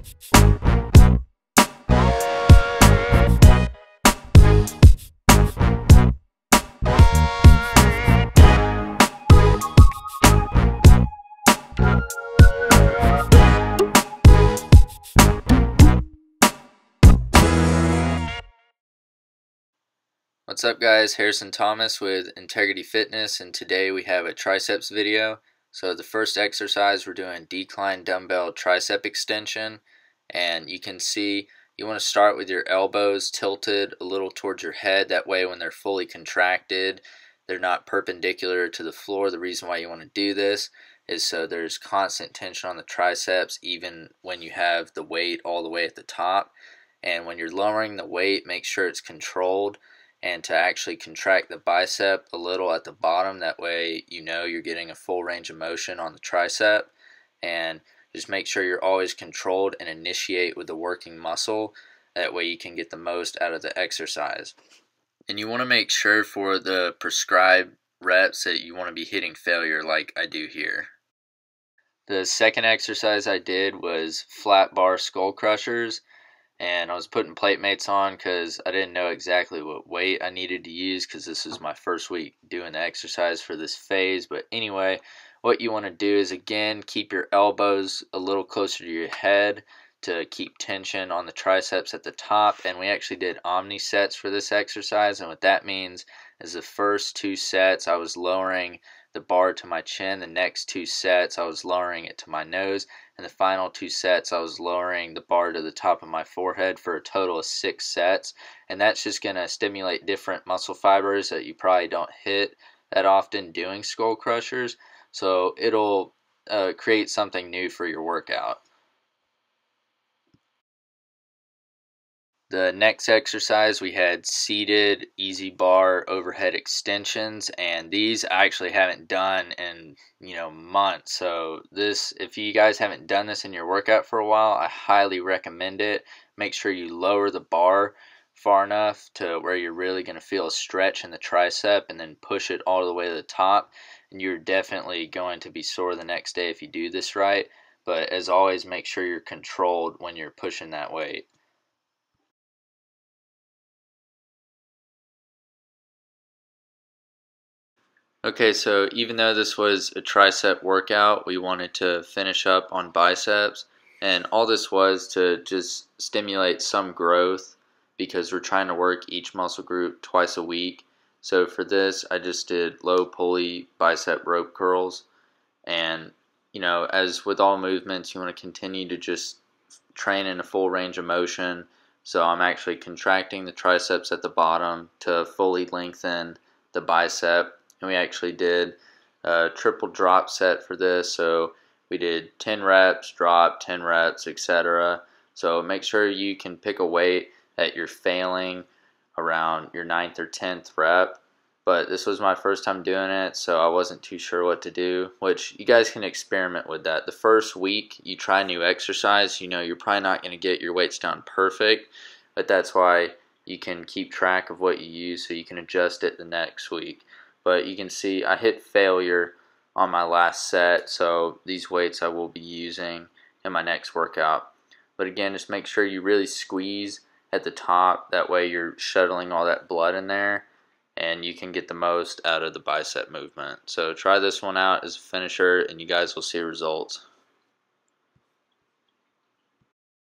What's up guys, Harrison Thomas with Integrity Fitness, and today we have a triceps video. So the first exercise, we're doing decline dumbbell tricep extension, and you can see you want to start with your elbows tilted a little towards your head. That way when they're fully contracted, they're not perpendicular to the floor. The reason why you want to do this is so there's constant tension on the triceps even when you have the weight all the way at the top. And when you're lowering the weight, make sure it's controlled, and to actually contract the bicep a little at the bottom. That way you know you're getting a full range of motion on the tricep. And just make sure you're always controlled and initiate with the working muscle. That way you can get the most out of the exercise. And you want to make sure for the prescribed reps that you want to be hitting failure like I do here. The second exercise I did was flat bar skull crushers. And I was putting plate mates on because I didn't know exactly what weight I needed to use, because this is my first week doing the exercise for this phase. But anyway, what you want to do is, again, keep your elbows a little closer to your head to keep tension on the triceps at the top. And we actually did omni sets for this exercise, and what that means is the first 2 sets I was lowering the bar to my chin, the next 2 sets I was lowering it to my nose, and the final 2 sets I was lowering the bar to the top of my forehead, for a total of 6 sets. And that's just going to stimulate different muscle fibers that you probably don't hit that often doing skull crushers, so it'll create something new for your workout. The next exercise, we had seated easy bar overhead extensions, and these I actually haven't done in months. So this, if you guys haven't done this in your workout for a while, I highly recommend it. Make sure you lower the bar far enough to where you're really going to feel a stretch in the tricep, and then push it all the way to the top, and you're definitely going to be sore the next day if you do this right. But as always, make sure you're controlled when you're pushing that weight. Okay, so even though this was a tricep workout, we wanted to finish up on biceps, and all this was to just stimulate some growth, because we're trying to work each muscle group twice a week. So for this, I just did low pulley bicep rope curls, and as with all movements, you want to continue to just train in a full range of motion. So I'm actually contracting the triceps at the bottom to fully lengthen the bicep. And we actually did a triple drop set for this, so we did 10 reps, drop, 10 reps, etc. So make sure you can pick a weight that you're failing around your 9th or 10th rep. But this was my first time doing it, so I wasn't too sure what to do, which you guys can experiment with that. The first week you try new exercise, you're probably not going to get your weights down perfect, but that's why you can keep track of what you use so you can adjust it the next week. But you can see I hit failure on my last set, so these weights I will be using in my next workout. But again, just make sure you really squeeze at the top, that way you're shuttling all that blood in there, and you can get the most out of the bicep movement. So try this one out as a finisher, and you guys will see results.